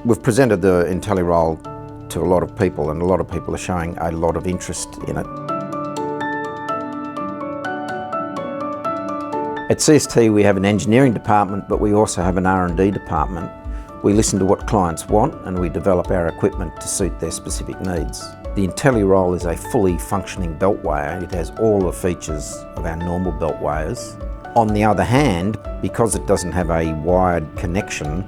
We've presented the IntelliRoll to a lot of people, and a lot of people are showing a lot of interest in it. At CST we have an engineering department, but we also have an R&D department. We listen to what clients want and we develop our equipment to suit their specific needs. The IntelliRoll is a fully functioning belt weigher. It has all the features of our normal belt weighers. On the other hand, because it doesn't have a wired connection,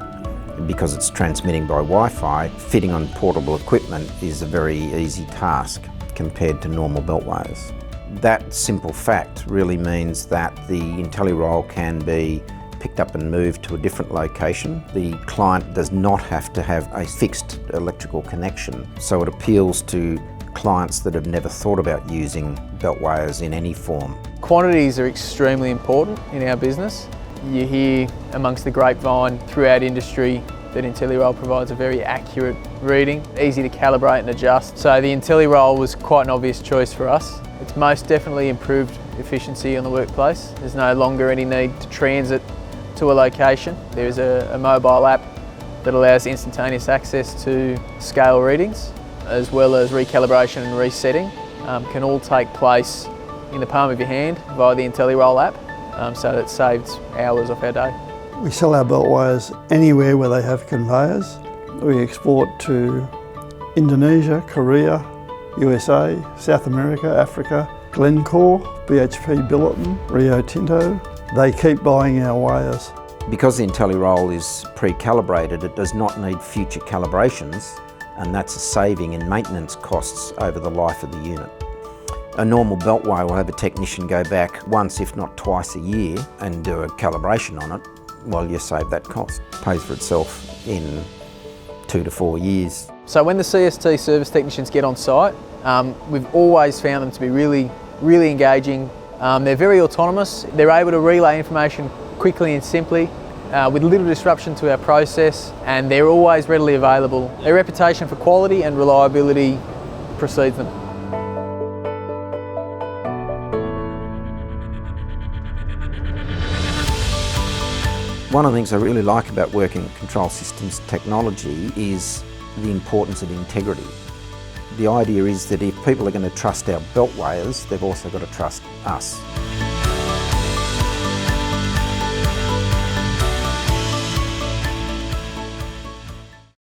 because it's transmitting by Wi-Fi, fitting on portable equipment is a very easy task compared to normal belt weighers. That simple fact really means that the IntelliRoll can be picked up and moved to a different location. The client does not have to have a fixed electrical connection, so it appeals to clients that have never thought about using belt weighers in any form. Quantities are extremely important in our business. You hear amongst the grapevine throughout industry that IntelliRoll provides a very accurate reading, easy to calibrate and adjust. So the IntelliRoll was quite an obvious choice for us. It's most definitely improved efficiency on the workplace. There's no longer any need to transit to a location. There's a mobile app that allows instantaneous access to scale readings, as well as recalibration and resetting. Can all take place in the palm of your hand via the IntelliRoll app, so that it saves hours off our day. We sell our belt weighers anywhere where they have conveyors. We export to Indonesia, Korea, USA, South America, Africa, Glencore, BHP Billiton, Rio Tinto. They keep buying our weighers. Because the IntelliRoll is pre-calibrated, it does not need future calibrations, and that's a saving in maintenance costs over the life of the unit. A normal belt weigher will have a technician go back once, if not twice a year, and do a calibration on it. Well, you save that cost. It pays for itself in 2 to 4 years. So when the CST service technicians get on site, we've always found them to be really engaging. They're very autonomous. They're able to relay information quickly and simply with little disruption to our process, and they're always readily available. Their reputation for quality and reliability precedes them. One of the things I really like about working in control systems technology is the importance of integrity. The idea is that if people are going to trust our belt weighers, they've also got to trust us.